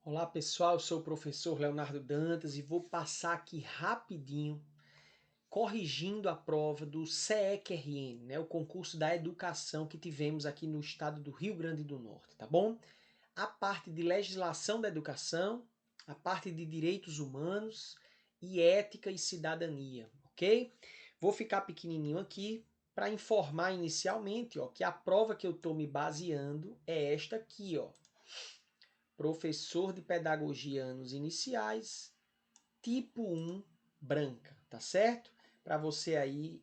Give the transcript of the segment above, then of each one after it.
Olá pessoal, eu sou o professor Leonardo Dantas e vou passar aqui rapidinho corrigindo a prova do CEQRN, né, o concurso da educação que tivemos aqui no estado do Rio Grande do Norte, tá bom? A parte de legislação da educação, a parte de direitos humanos e ética e cidadania, ok? Vou ficar pequenininho aqui para informar inicialmente, ó, que a prova que eu estou me baseando é esta aqui, ó. Professor de Pedagogia Anos Iniciais, tipo 1, branca, tá certo? Para você aí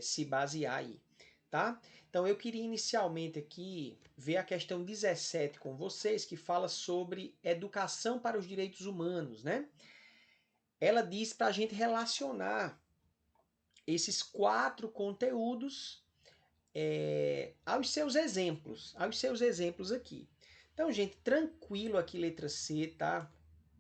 se basear aí, tá? Então eu queria inicialmente aqui ver a questão 17 com vocês, que fala sobre educação para os direitos humanos, né? Ela diz para a gente relacionar esses 4 conteúdos aos seus exemplos aqui. Então, gente, tranquilo aqui, letra C, tá?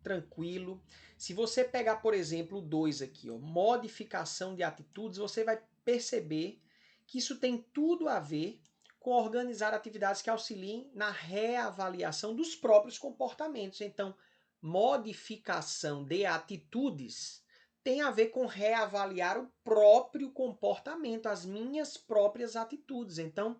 Tranquilo. Se você pegar, por exemplo, o 2 aqui, ó, modificação de atitudes, você vai perceber que isso tem tudo a ver com organizar atividades que auxiliem na reavaliação dos próprios comportamentos. Então, modificação de atitudes tem a ver com reavaliar o próprio comportamento, as minhas próprias atitudes. Então,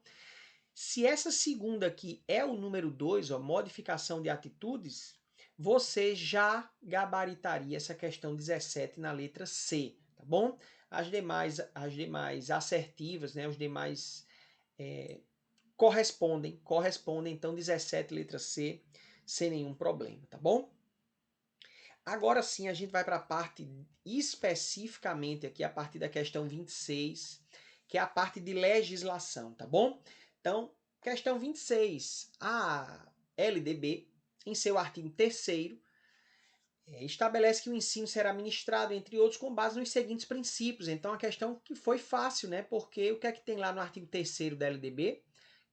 se essa segunda aqui é o número 2, ó, modificação de atitudes, você já gabaritaria essa questão 17 na letra C, tá bom? As demais assertivas, né, os demais correspondem, então 17 letra C, sem nenhum problema, tá bom? Agora sim, a gente vai para a parte especificamente aqui, a partir da questão 26, que é a parte de legislação, tá bom? Então, questão 26. A LDB, em seu artigo 3º, estabelece que o ensino será ministrado, entre outros, com base nos seguintes princípios. Então, a questão que foi fácil, né? Porque o que é que tem lá no artigo 3º da LDB?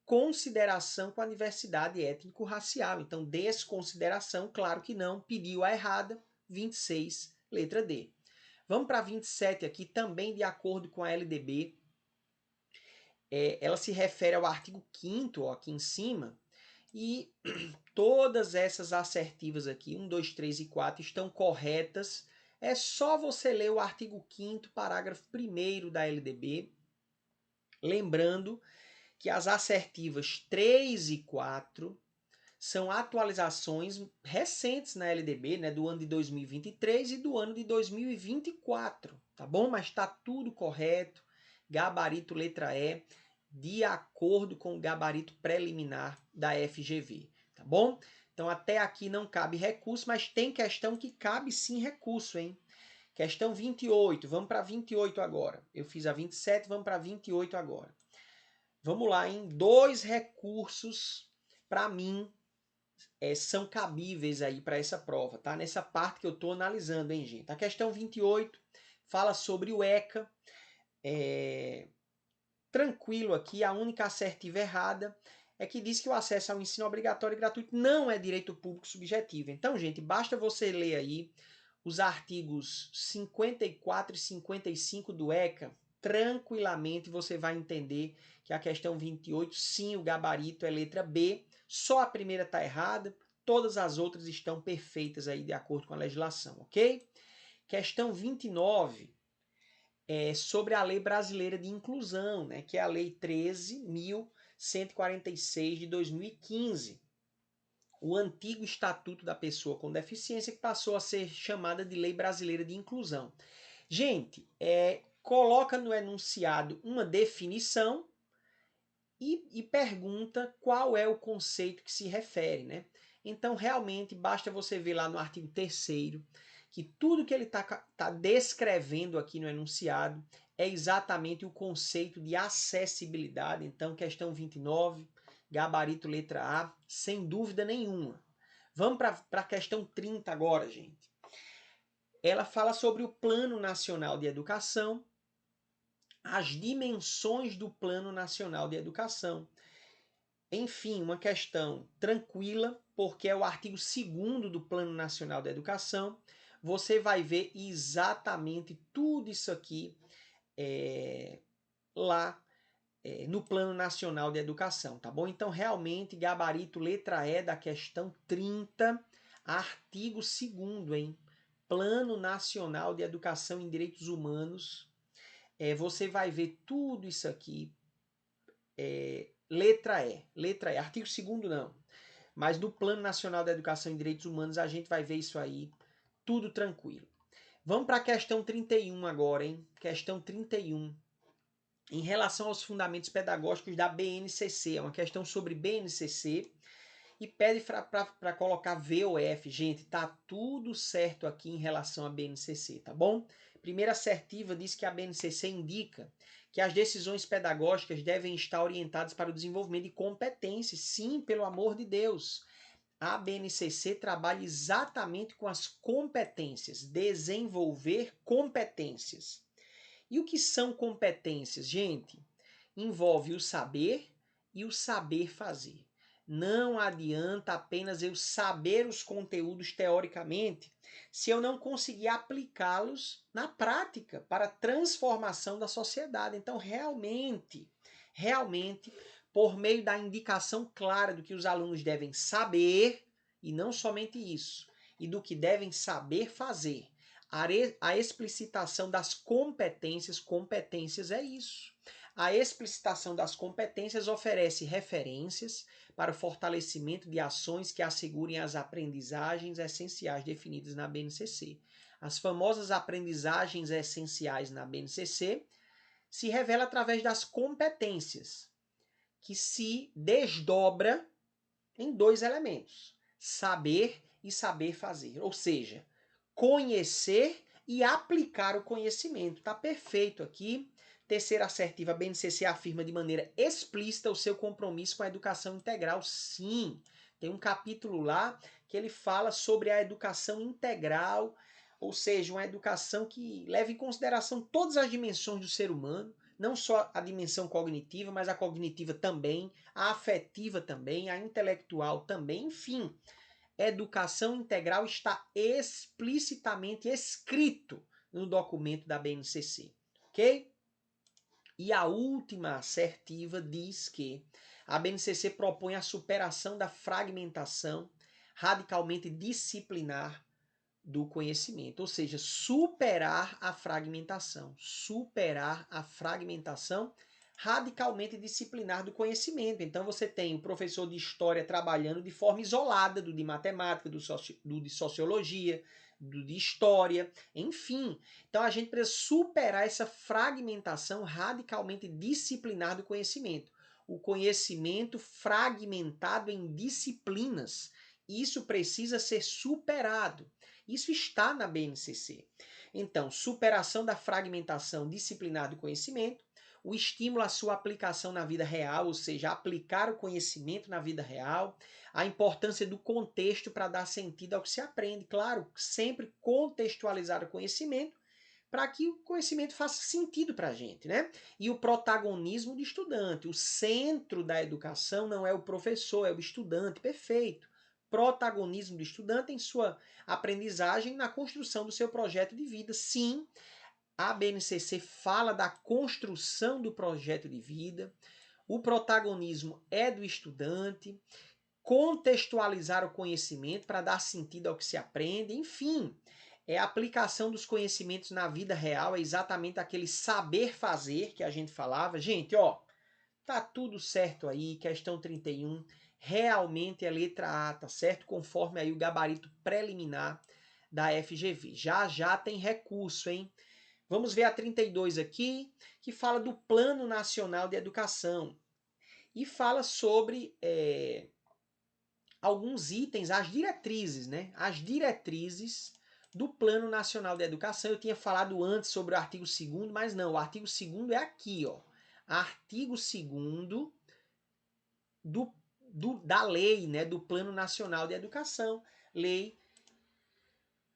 Consideração com a diversidade étnico-racial. Então, desconsideração, claro que não, pediu a errada, 26, letra D. Vamos para 27 aqui, também de acordo com a LDB. Ela se refere ao artigo 5º, ó, aqui em cima, e todas essas assertivas aqui, 1, 2, 3 e 4, estão corretas. É só você ler o artigo 5º, parágrafo 1º da LDB, lembrando que as assertivas 3 e 4 são atualizações recentes na LDB, né, do ano de 2023 e do ano de 2024, tá bom? Mas está tudo correto, gabarito letra E, de acordo com o gabarito preliminar da FGV, tá bom? Então até aqui não cabe recurso, mas tem questão que cabe sim recurso, hein? Questão 28, vamos para 28 agora. Eu fiz a 27, vamos para 28 agora. Vamos lá, em 2 recursos, para mim, são cabíveis aí para essa prova, tá? Nessa parte que eu estou analisando, hein, gente? A questão 28 fala sobre o ECA. Tranquilo aqui, a única assertiva errada é que diz que o acesso ao ensino obrigatório e gratuito não é direito público subjetivo. Então, gente, basta você ler aí os artigos 54 e 55 do ECA, tranquilamente você vai entender que a questão 28, sim, o gabarito é letra B, só a primeira está errada, todas as outras estão perfeitas aí de acordo com a legislação, ok? Questão 29 é sobre a Lei Brasileira de Inclusão, né, que é a Lei 13.146 de 2015. O antigo Estatuto da Pessoa com Deficiência, que passou a ser chamada de Lei Brasileira de Inclusão. Gente, coloca no enunciado uma definição e pergunta qual é o conceito que se refere, né? Então, realmente, basta você ver lá no artigo 3º que tudo que ele tá descrevendo aqui no enunciado é exatamente o conceito de acessibilidade. Então, questão 29, gabarito letra A, sem dúvida nenhuma. Vamos para a questão 30 agora, gente. Ela fala sobre o Plano Nacional de Educação, as dimensões do Plano Nacional de Educação. Enfim, uma questão tranquila, porque é o artigo 2º do Plano Nacional de Educação. Você vai ver exatamente tudo isso aqui lá no Plano Nacional de Educação, tá bom? Então, realmente, gabarito letra E da questão 30, Artigo 2º, hein? Plano Nacional de Educação em Direitos Humanos. Você vai ver tudo isso aqui. Letra E. Letra E. Artigo 2º não. Mas no Plano Nacional de Educação em Direitos Humanos a gente vai ver isso aí. Tudo tranquilo. Vamos para a questão 31 agora, hein? Questão 31. Em relação aos fundamentos pedagógicos da BNCC. É uma questão sobre BNCC. E pede para colocar V ou F. Gente, tá tudo certo aqui em relação à BNCC, tá bom? Primeira assertiva diz que a BNCC indica que as decisões pedagógicas devem estar orientadas para o desenvolvimento de competências. Sim, pelo amor de Deus. A BNCC trabalha exatamente com as competências, desenvolver competências. E o que são competências, gente? Envolve o saber e o saber fazer. Não adianta apenas eu saber os conteúdos teoricamente se eu não conseguir aplicá-los na prática para a transformação da sociedade. Então, realmente, por meio da indicação clara do que os alunos devem saber, e não somente isso, e do que devem saber fazer, a explicitação das competências, competências é isso. A explicitação das competências oferece referências para o fortalecimento de ações que assegurem as aprendizagens essenciais definidas na BNCC. As famosas aprendizagens essenciais na BNCC se revelam através das competências, que se desdobra em dois elementos: saber e saber fazer. Ou seja, conhecer e aplicar o conhecimento. Tá perfeito aqui. Terceira assertiva, a BNCC afirma de maneira explícita o seu compromisso com a educação integral. Sim, tem um capítulo lá que ele fala sobre a educação integral, ou seja, uma educação que leva em consideração todas as dimensões do ser humano, não só a dimensão cognitiva, mas a cognitiva também, a afetiva também, a intelectual também, enfim. Educação integral está explicitamente escrito no documento da BNCC, ok? E a última assertiva diz que a BNCC propõe a superação da fragmentação radicalmente disciplinar do conhecimento, ou seja, superar a fragmentação radicalmente disciplinar do conhecimento. Então você tem o professor de história trabalhando de forma isolada do de matemática, do de sociologia, do de história, enfim. Então a gente precisa superar essa fragmentação radicalmente disciplinar do conhecimento. O conhecimento fragmentado em disciplinas. Isso precisa ser superado. Isso está na BNCC. Então, superação da fragmentação disciplinar do conhecimento, o estímulo à sua aplicação na vida real, ou seja, aplicar o conhecimento na vida real, a importância do contexto para dar sentido ao que se aprende. Claro, sempre contextualizar o conhecimento para que o conhecimento faça sentido para a gente, né? E o protagonismo do estudante. O centro da educação não é o professor, é o estudante. Perfeito. Protagonismo do estudante em sua aprendizagem na construção do seu projeto de vida. Sim, a BNCC fala da construção do projeto de vida. O protagonismo é do estudante. Contextualizar o conhecimento para dar sentido ao que se aprende. Enfim, a aplicação dos conhecimentos na vida real, é exatamente aquele saber fazer que a gente falava. Gente, ó, tá tudo certo aí, questão 31, realmente é letra A, tá certo? Conforme aí o gabarito preliminar da FGV. Já já tem recurso, hein? Vamos ver a 32 aqui, que fala do Plano Nacional de Educação. E fala sobre alguns itens, as diretrizes, né? As diretrizes do Plano Nacional de Educação. Eu tinha falado antes sobre o artigo 2º, mas não, o artigo 2º é aqui, ó. Artigo 2º da lei, né, do Plano Nacional de Educação, lei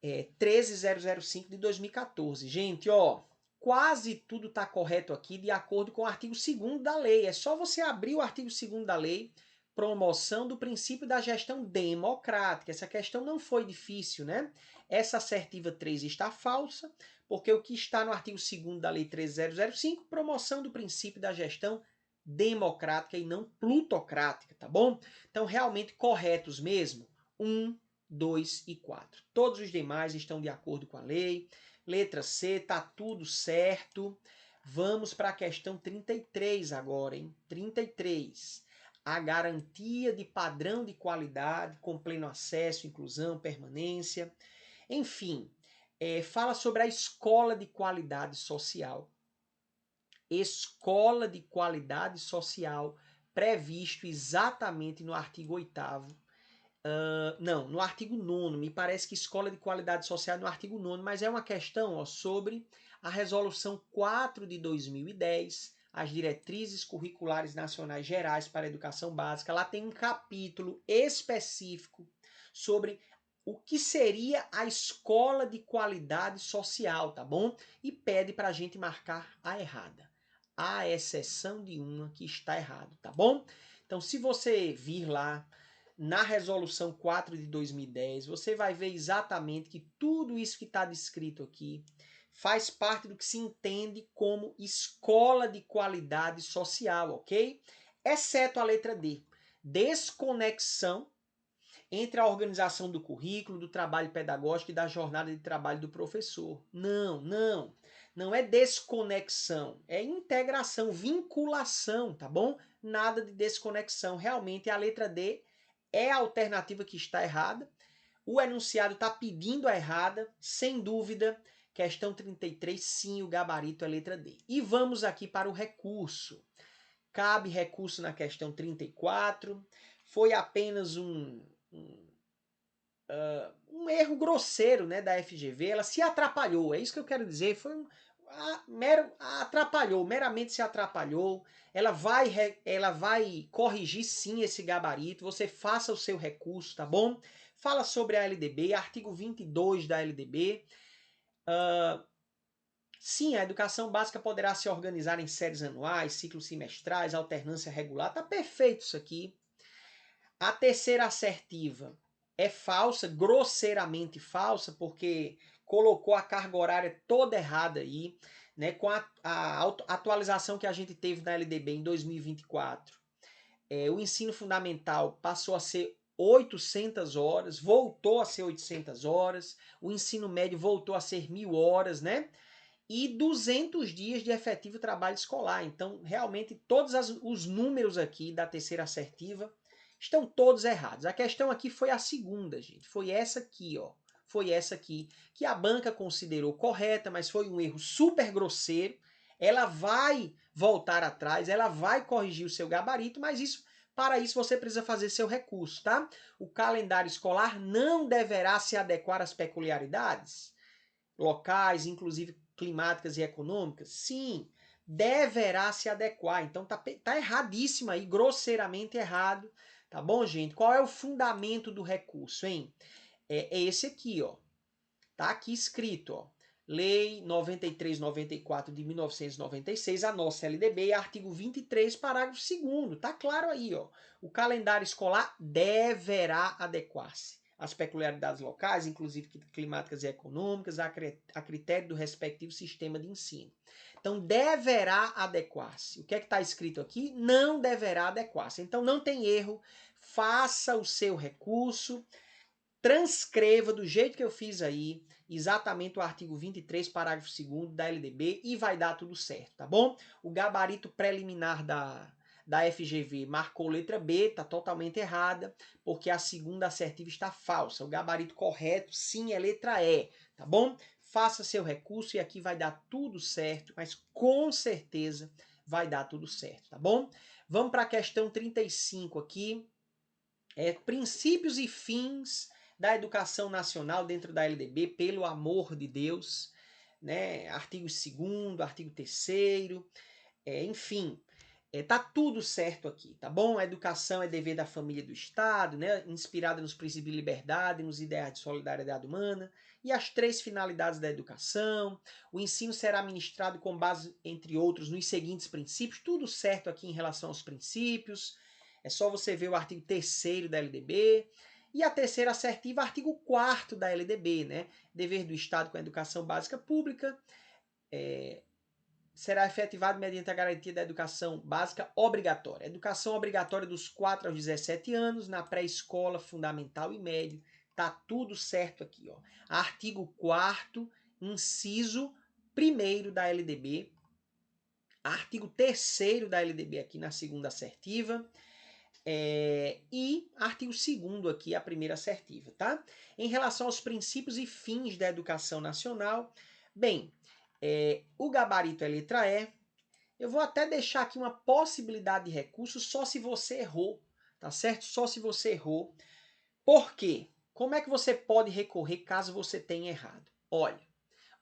13.005 de 2014. Gente, ó, quase tudo está correto aqui de acordo com o artigo 2º da lei. É só você abrir o artigo 2º da lei, promoção do princípio da gestão democrática. Essa questão não foi difícil, né? Essa assertiva 3 está falsa, porque o que está no artigo 2º da lei 13.005, promoção do princípio da gestão democrática e não plutocrática, tá bom? Então, realmente corretos mesmo. 1, 2 e 4. Todos os demais estão de acordo com a lei. Letra C, tá tudo certo. Vamos para a questão 33 agora, hein? 33. A garantia de padrão de qualidade com pleno acesso, inclusão, permanência. Enfim, fala sobre a escola de qualidade social. Escola de qualidade social previsto exatamente no artigo 8º. Não, no artigo 9º, me parece que escola de qualidade social é no artigo 9º, mas é uma questão sobre a resolução 4 de 2010, as diretrizes curriculares nacionais gerais para a educação básica. Lá tem um capítulo específico sobre o que seria a escola de qualidade social, tá bom? E pede para a gente marcar a errada, à exceção de uma que está errado, tá bom? Então, se você vir lá na resolução 4 de 2010, você vai ver exatamente que tudo isso que está descrito aqui faz parte do que se entende como escola de qualidade social, ok? Exceto a letra D, desconexão entre a organização do currículo, do trabalho pedagógico e da jornada de trabalho do professor. Não é desconexão, é integração, vinculação, tá bom? Nada de desconexão, realmente a letra D é a alternativa que está errada. O enunciado está pedindo a errada, sem dúvida. Questão 33, sim, o gabarito é letra D. E vamos aqui para o recurso. Cabe recurso na questão 34. Foi apenas um erro grosseiro, né, da FGV. Ela se atrapalhou, é isso que eu quero dizer. Foi atrapalhou, meramente se atrapalhou. Ela vai corrigir sim esse gabarito. Você faça o seu recurso, tá bom? Fala sobre a LDB, artigo 22 da LDB. Sim, a educação básica poderá se organizar em séries anuais, ciclos semestrais, alternância regular. Tá perfeito isso aqui. A terceira assertiva é falsa, grosseiramente falsa, porque colocou a carga horária toda errada aí, né? Com a atualização que a gente teve na LDB em 2024, o ensino fundamental passou a ser 800 horas, voltou a ser 800 horas, o ensino médio voltou a ser 1.000 horas, né? E 200 dias de efetivo trabalho escolar. Então, realmente, todos os números aqui da terceira assertiva estão todos errados. A questão aqui foi a segunda, gente. Foi essa aqui, ó. Foi essa aqui, que a banca considerou correta, mas foi um erro super grosseiro. Ela vai voltar atrás, ela vai corrigir o seu gabarito, mas para isso você precisa fazer seu recurso, tá? O calendário escolar não deverá se adequar às peculiaridades locais, inclusive climáticas e econômicas? Sim, deverá se adequar. Então tá erradíssimo aí, grosseiramente errado. Tá bom, gente? Qual é o fundamento do recurso, hein? É esse aqui, ó. Tá aqui escrito, ó. Lei 9394 de 1996, a nossa LDB, artigo 23, parágrafo 2º. Tá claro aí, ó. O calendário escolar deverá adequar-se às peculiaridades locais, inclusive climáticas e econômicas, a critério do respectivo sistema de ensino. Então, deverá adequar-se. O que é que está escrito aqui? Não deverá adequar-se. Então, não tem erro. Faça o seu recurso, transcreva do jeito que eu fiz aí, exatamente o artigo 23, parágrafo 2º da LDB e vai dar tudo certo, tá bom? O gabarito preliminar da FGV marcou letra B, tá totalmente errada, porque a segunda assertiva está falsa. O gabarito correto, sim, é letra E, tá bom? Faça seu recurso e aqui vai dar tudo certo, mas com certeza vai dar tudo certo, tá bom? Vamos para a questão 35 aqui. Princípios e fins da educação nacional dentro da LDB, pelo amor de Deus, né? Artigo 2º, artigo 3º, enfim, tá tudo certo aqui, tá bom? A educação é dever da família e do Estado, né? Inspirada nos princípios de liberdade, nos ideais de solidariedade humana e as 3 finalidades da educação. O ensino será ministrado com base, entre outros, nos seguintes princípios. Tudo certo aqui em relação aos princípios. É só você ver o artigo 3º da LDB. E a terceira assertiva, artigo 4º da LDB, né? Dever do Estado com a educação básica pública. Será efetivado mediante a garantia da educação básica obrigatória. Educação obrigatória dos 4 aos 17 anos, na pré-escola, fundamental e médio, Tá tudo certo aqui, ó. Artigo 4º, inciso 1º da LDB. Artigo 3º da LDB aqui na segunda assertiva. E artigo 2º aqui, a primeira assertiva, tá? Em relação aos princípios e fins da educação nacional, bem, o gabarito é letra E. Eu vou até deixar aqui uma possibilidade de recurso só se você errou, tá certo? Só se você errou. Por quê? Como é que você pode recorrer caso você tenha errado? Olha,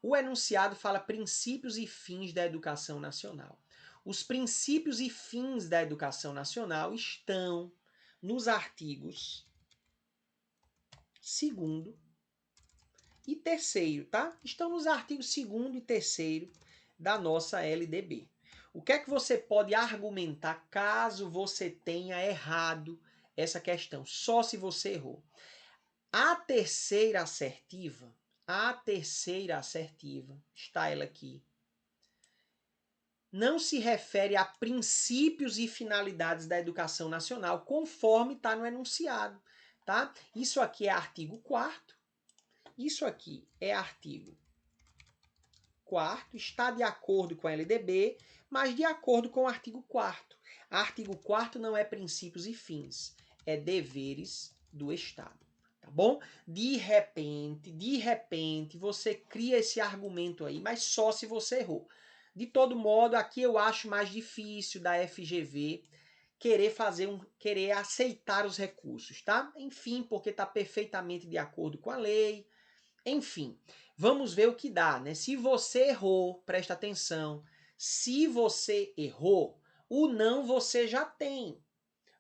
o enunciado fala princípios e fins da educação nacional. Os princípios e fins da educação nacional estão nos artigos 2º e 3º, tá? Estão nos artigos 2º e 3º da nossa LDB. O que é que você pode argumentar caso você tenha errado essa questão? Só se você errou. A terceira assertiva, está ela aqui, não se refere a princípios e finalidades da educação nacional, conforme está no enunciado, tá? Isso aqui é artigo 4º, isso aqui é artigo 4º, está de acordo com a LDB, mas de acordo com o artigo 4º. Artigo 4º não é princípios e fins, é deveres do Estado. Tá bom? De repente, você cria esse argumento aí, mas só se você errou. De todo modo, aqui eu acho mais difícil da FGV querer aceitar os recursos, tá? Enfim, porque está perfeitamente de acordo com a lei. Enfim, vamos ver o que dá, né? Se você errou, presta atenção. Se você errou, o não você já tem.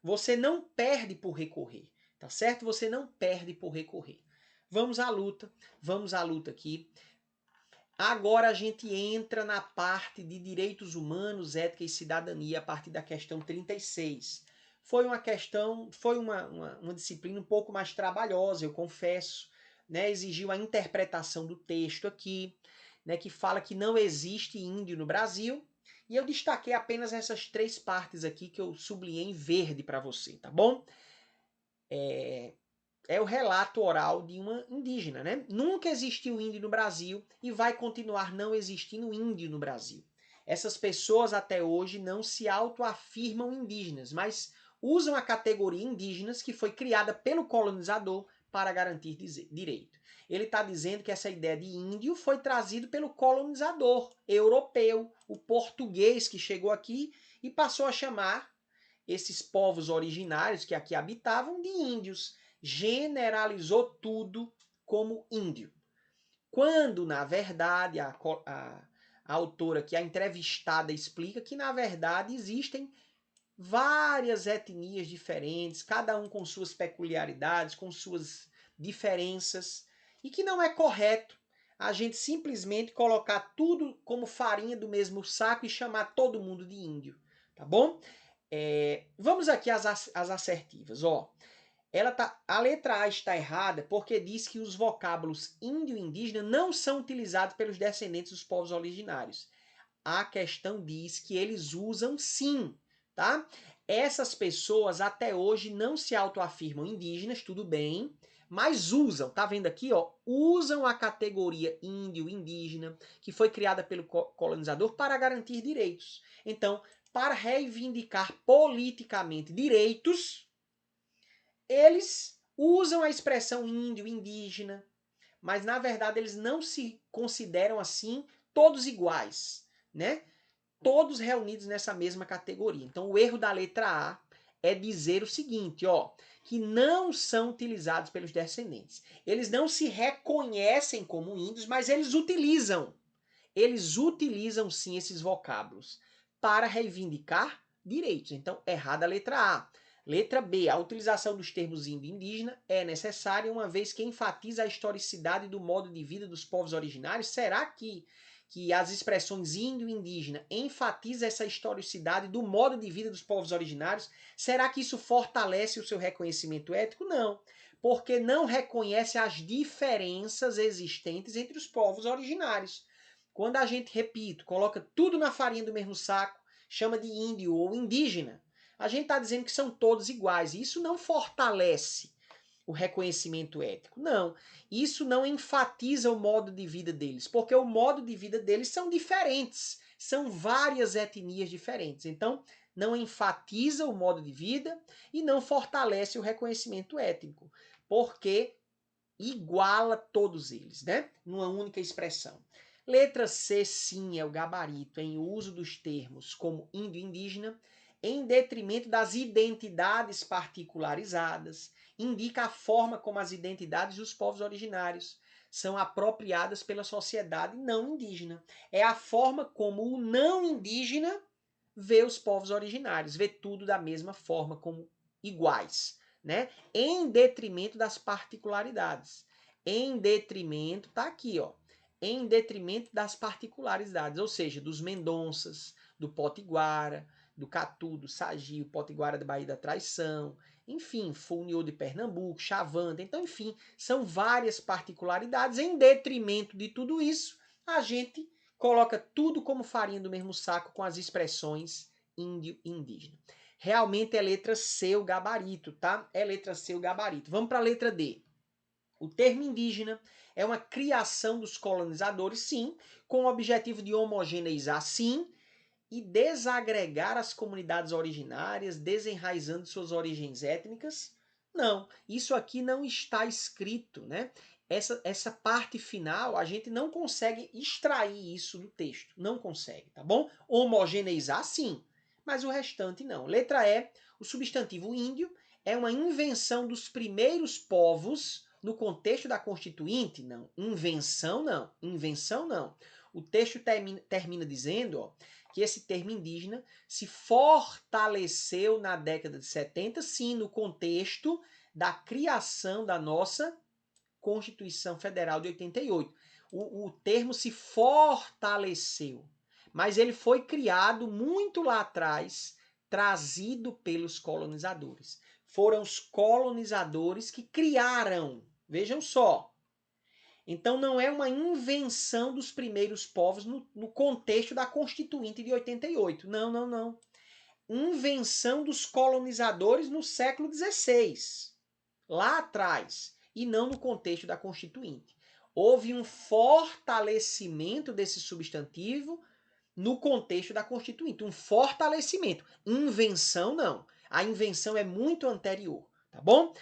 Você não perde por recorrer. Tá certo? Você não perde por recorrer. Vamos à luta aqui. Agora a gente entra na parte de direitos humanos, ética e cidadania, a partir da questão 36. Foi uma disciplina um pouco mais trabalhosa, eu confesso, né? Exigiu a interpretação do texto aqui, né? Que fala que não existe índio no Brasil, e eu destaquei apenas essas 3 partes aqui que eu sublinhei em verde para você, tá bom? É o relato oral de uma indígena, né? Nunca existiu índio no Brasil e vai continuar não existindo índio no Brasil. Essas pessoas até hoje não se autoafirmam indígenas, mas usam a categoria indígenas que foi criada pelo colonizador para garantir direito. Ele está dizendo que essa ideia de índio foi trazido pelo colonizador europeu, o português que chegou aqui e passou a chamar esses povos originários que aqui habitavam de índios. Generalizou tudo como índio. Quando, na verdade, a autora, que é a entrevistada, explica que, na verdade, existem várias etnias diferentes, cada um com suas peculiaridades, com suas diferenças, e que não é correto a gente simplesmente colocar tudo como farinha do mesmo saco e chamar todo mundo de índio, tá bom? Vamos aqui às assertivas, ó. A letra A está errada porque diz que os vocábulos índio e indígena não são utilizados pelos descendentes dos povos originários. A questão diz que eles usam sim, tá? Essas pessoas até hoje não se autoafirmam indígenas, tudo bem, mas usam, tá vendo aqui, ó? Usam a categoria índio, indígena, que foi criada pelo colonizador para garantir direitos. Então, para reivindicar politicamente direitos, eles usam a expressão índio, indígena, mas na verdade eles não se consideram assim todos iguais, né? Todos reunidos nessa mesma categoria. Então o erro da letra A é dizer o seguinte, ó, que não são utilizados pelos descendentes. Eles não se reconhecem como índios, mas eles utilizam. Eles utilizam sim esses vocábulos para reivindicar direitos. Então, errada a letra A. Letra B. A utilização dos termos índio e indígena é necessária uma vez que enfatiza a historicidade do modo de vida dos povos originários. Será que as expressões índio e indígena enfatizam essa historicidade do modo de vida dos povos originários? Será que isso fortalece o seu reconhecimento ético? Não, porque não reconhece as diferenças existentes entre os povos originários. Quando a gente, repito, coloca tudo na farinha do mesmo saco, chama de índio ou indígena, a gente está dizendo que são todos iguais. E isso não fortalece o reconhecimento ético. Não, isso não enfatiza o modo de vida deles, porque o modo de vida deles são diferentes, são várias etnias diferentes. Então, não enfatiza o modo de vida e não fortalece o reconhecimento étnico, porque iguala todos eles, né? Numa única expressão. Letra C, sim, é o gabarito em uso dos termos como índio e indígena, em detrimento das identidades particularizadas, indica a forma como as identidades dos povos originários são apropriadas pela sociedade não indígena. É a forma como o não indígena vê os povos originários, vê tudo da mesma forma, como iguais, né? Em detrimento das particularidades. Em detrimento, tá aqui, ó. Em detrimento das particularidades, ou seja, dos Mendonças, do Potiguara, do Catu, do Sagi, o Potiguara da Bahia da Traição, enfim, Funiô de Pernambuco, Chavanta, então, enfim, são várias particularidades. Em detrimento de tudo isso, a gente coloca tudo como farinha do mesmo saco com as expressões índio e indígena. Realmente é letra C o gabarito, tá? É letra C o gabarito. Vamos para a letra D. O termo indígena é uma criação dos colonizadores, sim, com o objetivo de homogeneizar, sim, e desagregar as comunidades originárias, desenraizando suas origens étnicas? Não, isso aqui não está escrito, né? Essa parte final a gente não consegue extrair isso do texto, não consegue, tá bom? Homogeneizar sim, mas o restante não. Letra E, o substantivo índio é uma invenção dos primeiros povos no contexto da Constituinte? Não. Invenção não. Invenção não. O texto termina dizendo, ó, que esse termo indígena se fortaleceu na década de 70, sim, no contexto da criação da nossa Constituição Federal de 88. O termo se fortaleceu, mas ele foi criado muito lá atrás, trazido pelos colonizadores. Foram os colonizadores que criaram. Vejam só, então não é uma invenção dos primeiros povos no contexto da Constituinte de 88. Não, não, não. Invenção dos colonizadores no século XVI, lá atrás, e não no contexto da Constituinte. Houve um fortalecimento desse substantivo no contexto da Constituinte. Um fortalecimento. Invenção, não. A invenção é muito anterior, tá bom?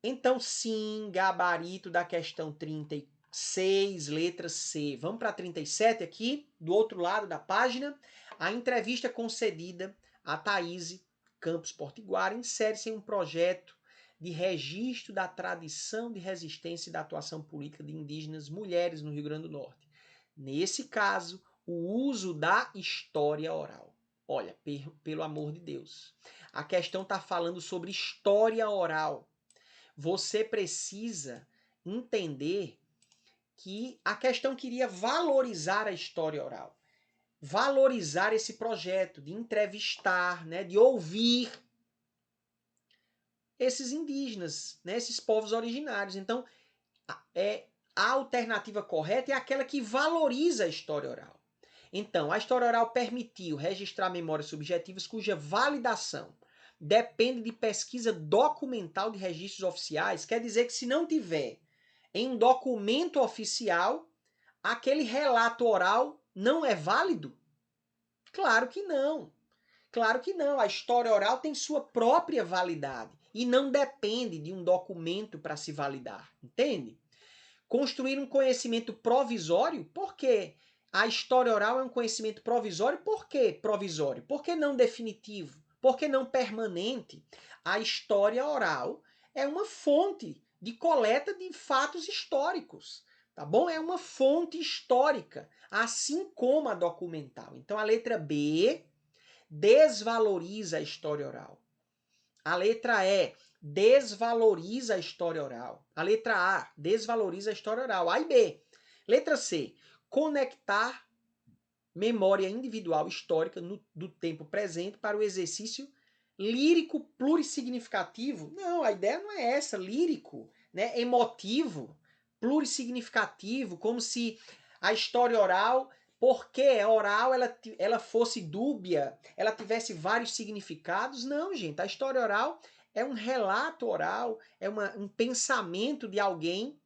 Então, sim, gabarito da questão 36, letra C. Vamos para a 37 aqui, do outro lado da página. A entrevista concedida a Thaís Campos Portiguara insere-se em um projeto de registro da tradição de resistência e da atuação política de indígenas mulheres no Rio Grande do Norte. Nesse caso, o uso da história oral. Olha, pelo amor de Deus. A questão está falando sobre história oral. Você precisa entender que a questão queria valorizar a história oral, valorizar esse projeto de entrevistar, né, de ouvir esses indígenas, né, esses povos originários. Então, a alternativa correta é aquela que valoriza a história oral. Então, a história oral permitiu registrar memórias subjetivas cuja validação depende de pesquisa documental de registros oficiais. Quer dizer que se não tiver em documento oficial, aquele relato oral não é válido? Claro que não. Claro que não. A história oral tem sua própria validade e não depende de um documento para se validar. Entende? Construir um conhecimento provisório, por quê? A história oral é um conhecimento provisório, por quê provisório? Por que não definitivo? Por que não permanente? A história oral é uma fonte de coleta de fatos históricos, tá bom? É uma fonte histórica, assim como a documental. Então a letra B desvaloriza a história oral. A letra E desvaloriza a história oral. A letra A desvaloriza a história oral. A e B. Letra C. Conectar memória individual histórica do tempo presente para o exercício lírico plurissignificativo. Não, a ideia não é essa. Lírico, né? Emotivo, plurissignificativo, como se a história oral, porque a oral ela fosse dúbia, ela tivesse vários significados. Não, gente. A história oral é um relato oral, é um pensamento de alguém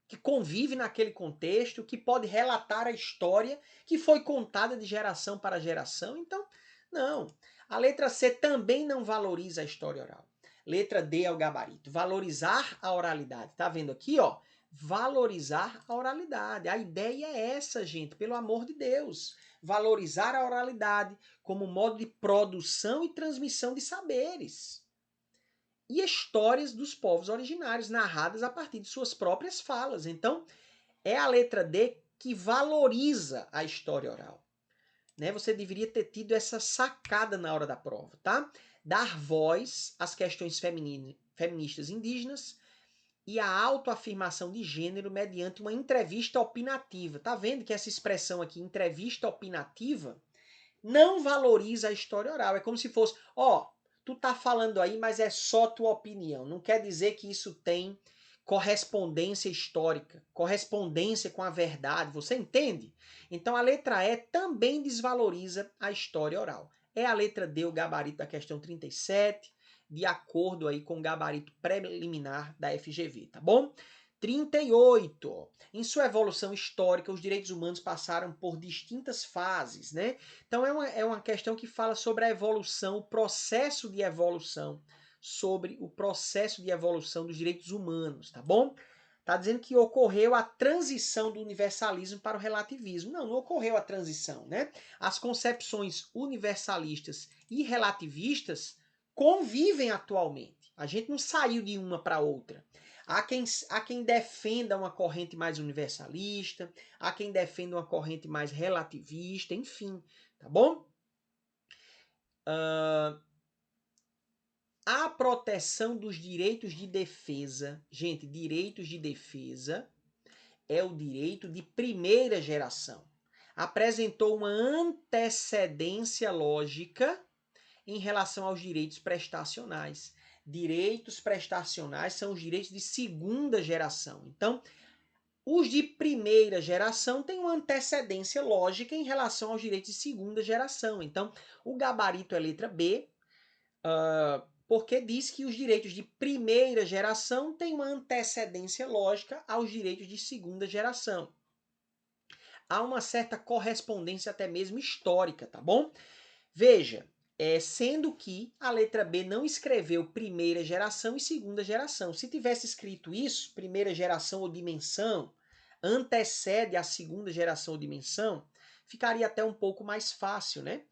que convive naquele contexto, que pode relatar a história que foi contada de geração para geração. Então, não. A letra C também não valoriza a história oral. Letra D é o gabarito. Valorizar a oralidade. Tá vendo aqui, ó? Valorizar a oralidade. A ideia é essa, gente, pelo amor de Deus. Valorizar a oralidade como modo de produção e transmissão de saberes e histórias dos povos originários, narradas a partir de suas próprias falas. Então, é a letra D que valoriza a história oral. Né? Você deveria ter tido essa sacada na hora da prova, tá? Dar voz às questões feministas indígenas e a autoafirmação de gênero mediante uma entrevista opinativa. Tá vendo que essa expressão aqui, entrevista opinativa, não valoriza a história oral. É como se fosse, ó, tu tá falando aí, mas é só tua opinião. Não quer dizer que isso tem correspondência histórica, correspondência com a verdade. Você entende? Então a letra E também desvaloriza a história oral. É a letra D, o gabarito da questão 37, de acordo aí com o gabarito preliminar da FGV, tá bom? 38. Em sua evolução histórica, os direitos humanos passaram por distintas fases, né? Então é uma questão que fala sobre a evolução, o processo de evolução, sobre o processo de evolução dos direitos humanos, tá bom? Tá dizendo que ocorreu a transição do universalismo para o relativismo. Não, não ocorreu a transição, né? As concepções universalistas e relativistas convivem atualmente. A gente não saiu de uma para outra. Há quem defenda uma corrente mais universalista, há quem defenda uma corrente mais relativista, enfim, tá bom? A proteção dos direitos de defesa, gente, direitos de defesa é o direito de primeira geração. Apresentou uma antecedência lógica em relação aos direitos prestacionais. Direitos prestacionais são os direitos de segunda geração. Então, os de primeira geração têm uma antecedência lógica em relação aos direitos de segunda geração. Então, o gabarito é letra B, porque diz que os direitos de primeira geração têm uma antecedência lógica aos direitos de segunda geração. Há uma certa correspondência até mesmo histórica, tá bom? Veja, sendo que a letra B não escreveu primeira geração e segunda geração. Se tivesse escrito isso, primeira geração ou dimensão, antecede a segunda geração ou dimensão, ficaria até um pouco mais fácil, né?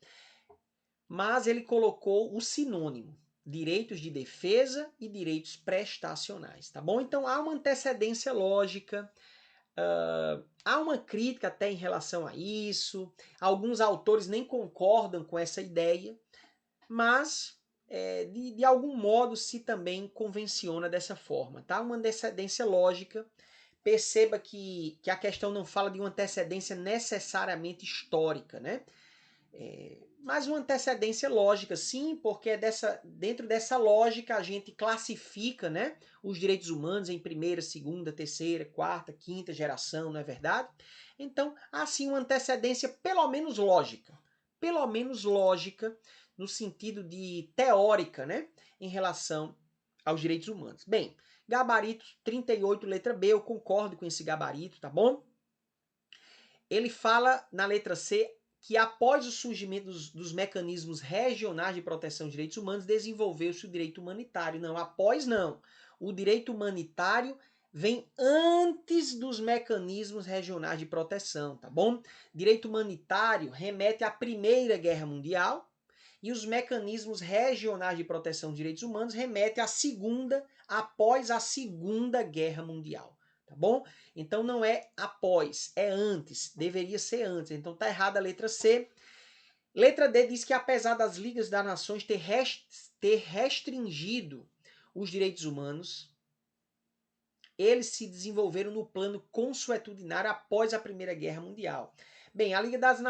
Mas ele colocou o sinônimo, direitos de defesa e direitos prestacionais, tá bom? Então há uma antecedência lógica, há uma crítica até em relação a isso, alguns autores nem concordam com essa ideia, mas de algum modo se também convenciona dessa forma, tá? Uma antecedência lógica. Perceba que a questão não fala de uma antecedência necessariamente histórica, né? Mas uma antecedência lógica, sim, porque dentro dessa lógica a gente classifica, né, os direitos humanos em primeira, segunda, terceira, quarta, quinta geração, não é verdade? Então, há sim uma antecedência pelo menos lógica, no sentido de teórica, né, em relação aos direitos humanos. Bem, gabarito 38, letra B, eu concordo com esse gabarito, tá bom? Ele fala na letra C que após o surgimento dos mecanismos regionais de proteção de direitos humanos, desenvolveu-se o direito humanitário. Não, após não. O direito humanitário vem antes dos mecanismos regionais de proteção, tá bom? Direito humanitário remete à Primeira Guerra Mundial e os mecanismos regionais de proteção de direitos humanos remetem à segunda, após a Segunda Guerra Mundial. Tá bom? Então não é após, é antes. Deveria ser antes. Então tá errada a letra C. Letra D diz que apesar das Ligas das Nações ter restringido os direitos humanos, eles se desenvolveram no plano consuetudinário após a Primeira Guerra Mundial. Bem, a Liga das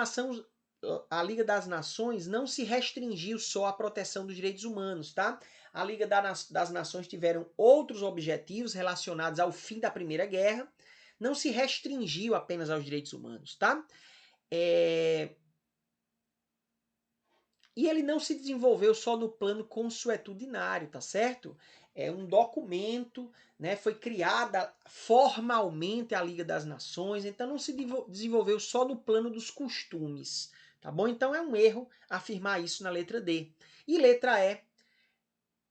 Nações não se restringiu só à proteção dos direitos humanos, tá? A Liga das Nações tiveram outros objetivos relacionados ao fim da Primeira Guerra, não se restringiu apenas aos direitos humanos, tá? E ele não se desenvolveu só no plano consuetudinário, tá certo? É um documento, né? Foi criada formalmente a Liga das Nações, então não se desenvolveu só no plano dos costumes, tá bom? Então é um erro afirmar isso na letra D. E letra E,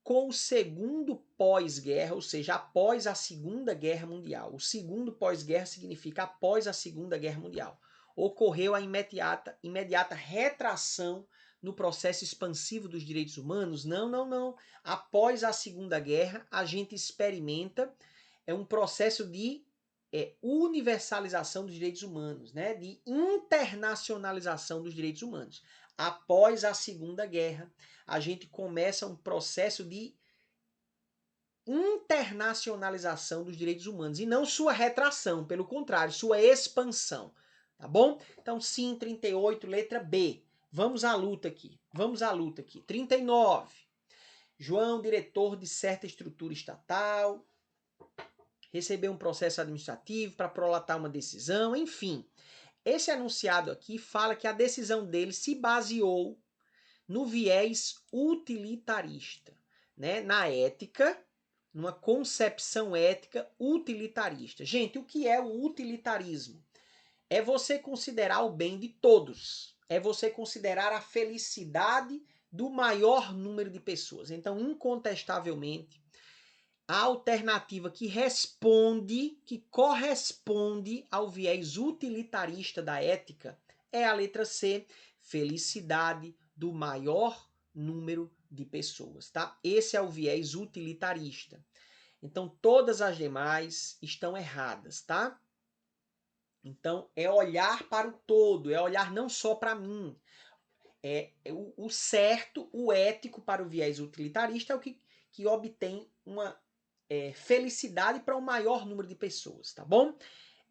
com o segundo pós-guerra, ou seja, após a Segunda Guerra Mundial. O segundo pós-guerra significa após a Segunda Guerra Mundial. Ocorreu a imediata retração no processo expansivo dos direitos humanos? Não, não, não. Após a Segunda Guerra, a gente experimenta um processo de universalização dos direitos humanos, né? De internacionalização dos direitos humanos. Após a Segunda Guerra, a gente começa um processo de internacionalização dos direitos humanos e não sua retração, pelo contrário, sua expansão, tá bom? Então, sim, 38, letra B. Vamos à luta aqui. 39. João, diretor de certa estrutura estatal, recebeu um processo administrativo para prolatar uma decisão, enfim. Esse enunciado aqui fala que a decisão dele se baseou no viés utilitarista, né? Na ética, numa concepção ética utilitarista. Gente, o que é o utilitarismo? É você considerar o bem de todos, é você considerar a felicidade do maior número de pessoas. Então, incontestavelmente, a alternativa que corresponde ao viés utilitarista da ética é a letra C, felicidade do maior número de pessoas, tá? Esse é o viés utilitarista. Então, todas as demais estão erradas, tá? Então, é olhar para o todo, é olhar não só para mim. O certo, o ético para o viés utilitarista é o que obtém uma felicidade para o maior número de pessoas, tá bom?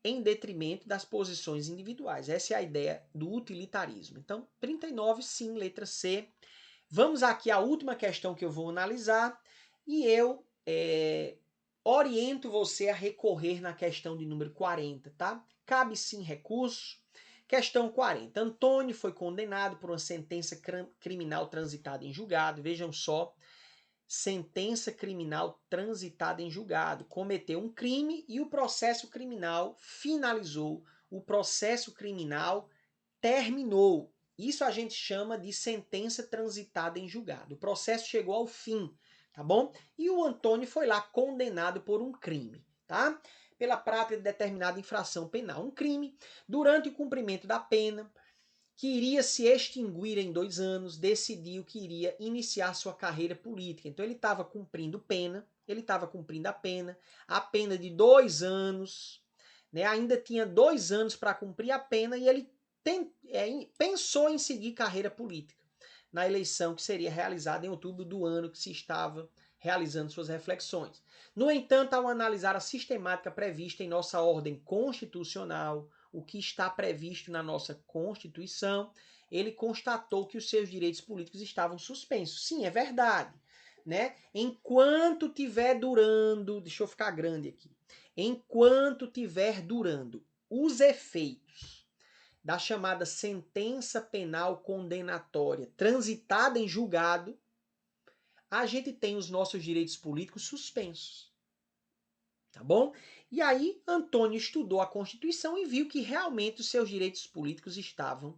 Em detrimento das posições individuais. Essa é a ideia do utilitarismo. Então, 39, sim, letra C. Vamos aqui à última questão que eu vou analisar e eu oriento você a recorrer na questão de número 40, tá? Cabe sim recurso. Questão 40. Antônio foi condenado por uma sentença criminal transitada em julgado. Vejam só, sentença criminal transitada em julgado. Cometeu um crime e o processo criminal finalizou. O processo criminal terminou. Isso a gente chama de sentença transitada em julgado. O processo chegou ao fim, tá bom? E o Antônio foi lá condenado por um crime, tá? Pela prática de determinada infração penal. Um crime, durante o cumprimento da pena, que iria se extinguir em 2 anos, decidiu que iria iniciar sua carreira política. Então ele estava cumprindo a pena de 2 anos, né? Ainda tinha 2 anos para cumprir a pena e ele pensou em seguir carreira política na eleição que seria realizada em outubro do ano que se estava realizando suas reflexões. No entanto, ao analisar a sistemática prevista em nossa ordem constitucional, o que está previsto na nossa Constituição, ele constatou que os seus direitos políticos estavam suspensos. Sim, é verdade, né? Enquanto tiver durando, deixa eu ficar grande aqui. Enquanto tiver durando os efeitos da chamada sentença penal condenatória transitada em julgado, a gente tem os nossos direitos políticos suspensos. Tá bom? E aí, Antônio estudou a Constituição e viu que realmente os seus direitos políticos estavam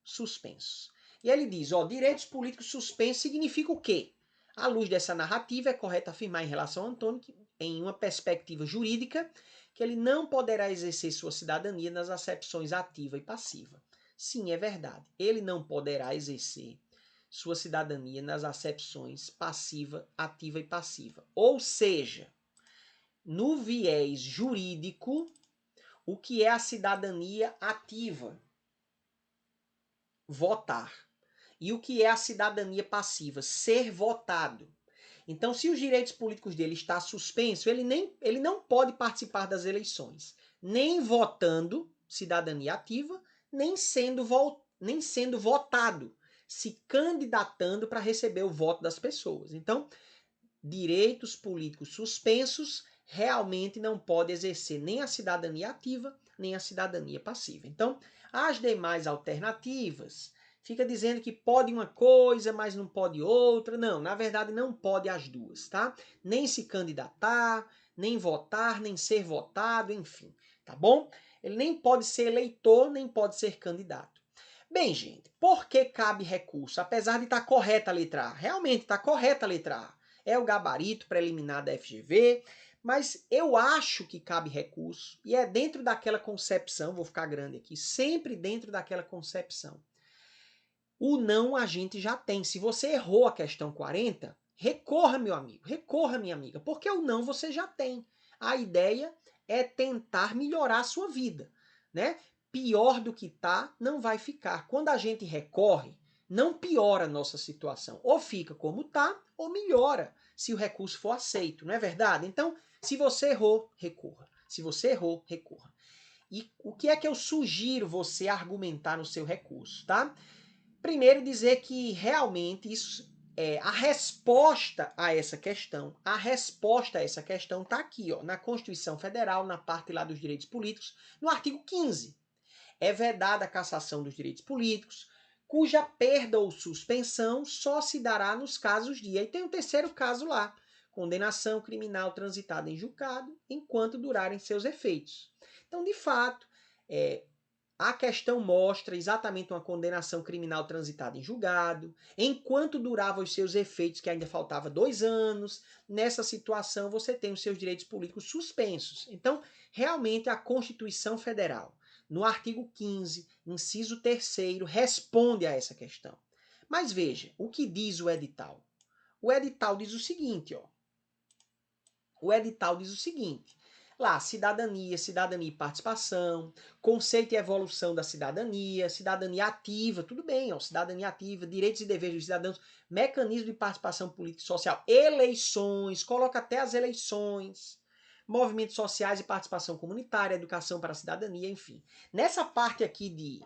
suspensos. E ele diz, direitos políticos suspensos significa o quê? À luz dessa narrativa, é correto afirmar em relação a Antônio, que, em uma perspectiva jurídica, que ele não poderá exercer sua cidadania nas acepções ativa e passiva. Sim, é verdade. Ele não poderá exercer sua cidadania nas acepções passiva, ativa e passiva. Ou seja, no viés jurídico, o que é a cidadania ativa? Votar. E o que é a cidadania passiva? Ser votado. Então, se os direitos políticos dele estão suspensos, ele não pode participar das eleições, nem votando, cidadania ativa, nem sendo votado, se candidatando para receber o voto das pessoas. Então, direitos políticos suspensos realmente não pode exercer nem a cidadania ativa, nem a cidadania passiva. Então, as demais alternativas fica dizendo que pode uma coisa, mas não pode outra. Não, na verdade não pode as duas, tá? Nem se candidatar, nem votar, nem ser votado, enfim, tá bom? Ele nem pode ser eleitor, nem pode ser candidato. Bem, gente, por que cabe recurso? Apesar de estar correta a letra A. Realmente está correta a letra A. É o gabarito preliminar da FGV, mas eu acho que cabe recurso e é dentro daquela concepção, vou ficar grande aqui, sempre dentro daquela concepção. O não a gente já tem. Se você errou a questão 40, recorra, meu amigo, recorra, minha amiga, porque o não você já tem. A ideia é tentar melhorar a sua vida, né? Pior do que tá, não vai ficar. Quando a gente recorre, não piora a nossa situação. Ou fica como tá, ou melhora, se o recurso for aceito, não é verdade? Então, se você errou, recorra. Se você errou, recorra. E o que é que eu sugiro você argumentar no seu recurso, tá? Primeiro dizer que realmente isso a resposta a essa questão, está aqui, ó, na Constituição Federal, na parte lá dos direitos políticos, no artigo 15. É vedada a cassação dos direitos políticos, cuja perda ou suspensão só se dará nos casos de... E tem um terceiro caso lá, condenação criminal transitada em julgado, enquanto durarem seus efeitos. Então, de fato, a questão mostra exatamente uma condenação criminal transitada em julgado, enquanto duravam os seus efeitos, que ainda faltava 2 anos. Nessa situação, você tem os seus direitos políticos suspensos. Então, realmente, a Constituição Federal, no artigo 15, inciso 3º, responde a essa questão. Mas veja, o que diz o edital? O edital diz o seguinte, ó. O edital diz o seguinte: lá, cidadania, cidadania e participação, conceito e evolução da cidadania, cidadania ativa, tudo bem, ó, cidadania ativa, direitos e deveres dos cidadãos, mecanismo de participação política e social, eleições, coloca até as eleições, movimentos sociais e participação comunitária, educação para a cidadania, enfim. Nessa parte aqui de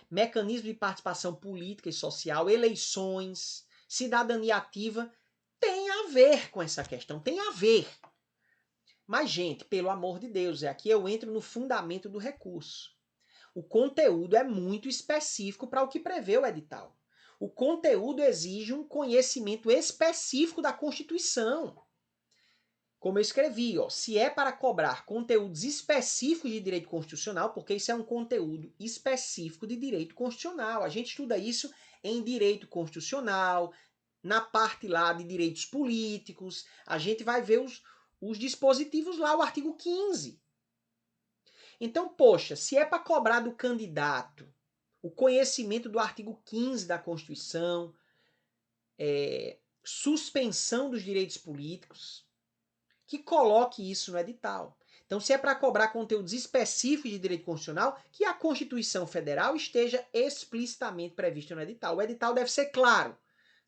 mecanismo de participação política e social, eleições, cidadania ativa, tem a ver com essa questão, tem a ver. Mas, gente, pelo amor de Deus, aqui eu entro no fundamento do recurso. O conteúdo é muito específico para o que prevê o edital. O conteúdo exige um conhecimento específico da Constituição. Como eu escrevi, ó, se é para cobrar conteúdos específicos de direito constitucional, porque isso é um conteúdo específico de direito constitucional. A gente estuda isso em direito constitucional, na parte lá de direitos políticos, a gente vai ver os dispositivos lá, o artigo 15. Então, poxa, se é para cobrar do candidato o conhecimento do artigo 15 da Constituição, suspensão dos direitos políticos, que coloque isso no edital. Então, se é para cobrar conteúdos específicos de direito constitucional, que a Constituição Federal esteja explicitamente prevista no edital. O edital deve ser claro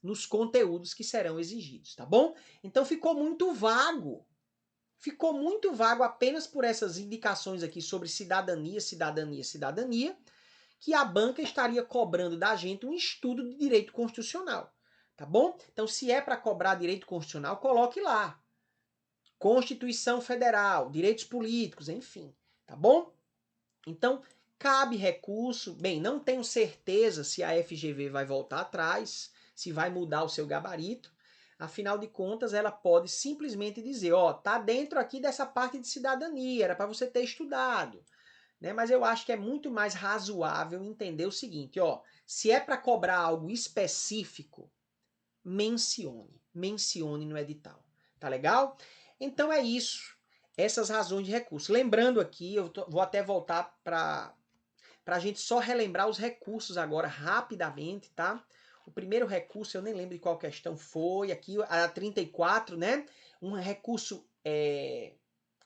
nos conteúdos que serão exigidos, tá bom? Então ficou muito vago. Ficou muito vago apenas por essas indicações aqui sobre cidadania, cidadania, cidadania, que a banca estaria cobrando da gente um estudo de direito constitucional, tá bom? Então, se é para cobrar direito constitucional, coloque lá. Constituição Federal, direitos políticos, enfim, tá bom? Então, cabe recurso. Bem, não tenho certeza se a FGV vai voltar atrás, se vai mudar o seu gabarito. Afinal de contas, ela pode simplesmente dizer, ó, tá dentro aqui dessa parte de cidadania, era para você ter estudado. Né? Mas eu acho que é muito mais razoável entender o seguinte, ó, se é para cobrar algo específico, mencione no edital. Tá legal? Então é isso. Essas razões de recurso. Lembrando aqui, vou até voltar para a gente só relembrar os recursos agora rapidamente, tá? O primeiro recurso, eu nem lembro de qual questão foi, aqui a 34, né? Um recurso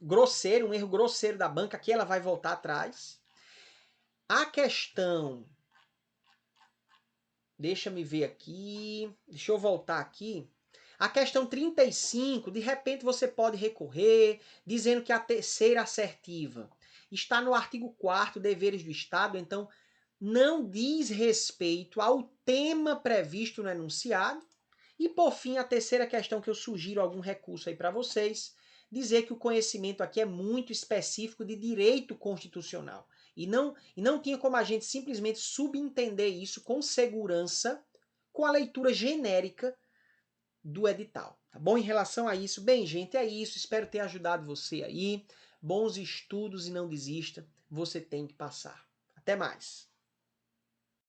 grosseiro, um erro grosseiro da banca, aqui ela vai voltar atrás. A questão, deixa-me ver aqui, deixa eu voltar aqui. A questão 35, de repente você pode recorrer, dizendo que a terceira assertiva está no artigo 4º, deveres do Estado, então não diz respeito ao tema previsto no enunciado. E, por fim, a terceira questão que eu sugiro algum recurso aí para vocês, dizer que o conhecimento aqui é muito específico de direito constitucional. E não tinha como a gente simplesmente subentender isso com segurança com a leitura genérica do edital, tá bom? Em relação a isso, bem, gente, é isso. Espero ter ajudado você aí. Bons estudos e não desista. Você tem que passar. Até mais.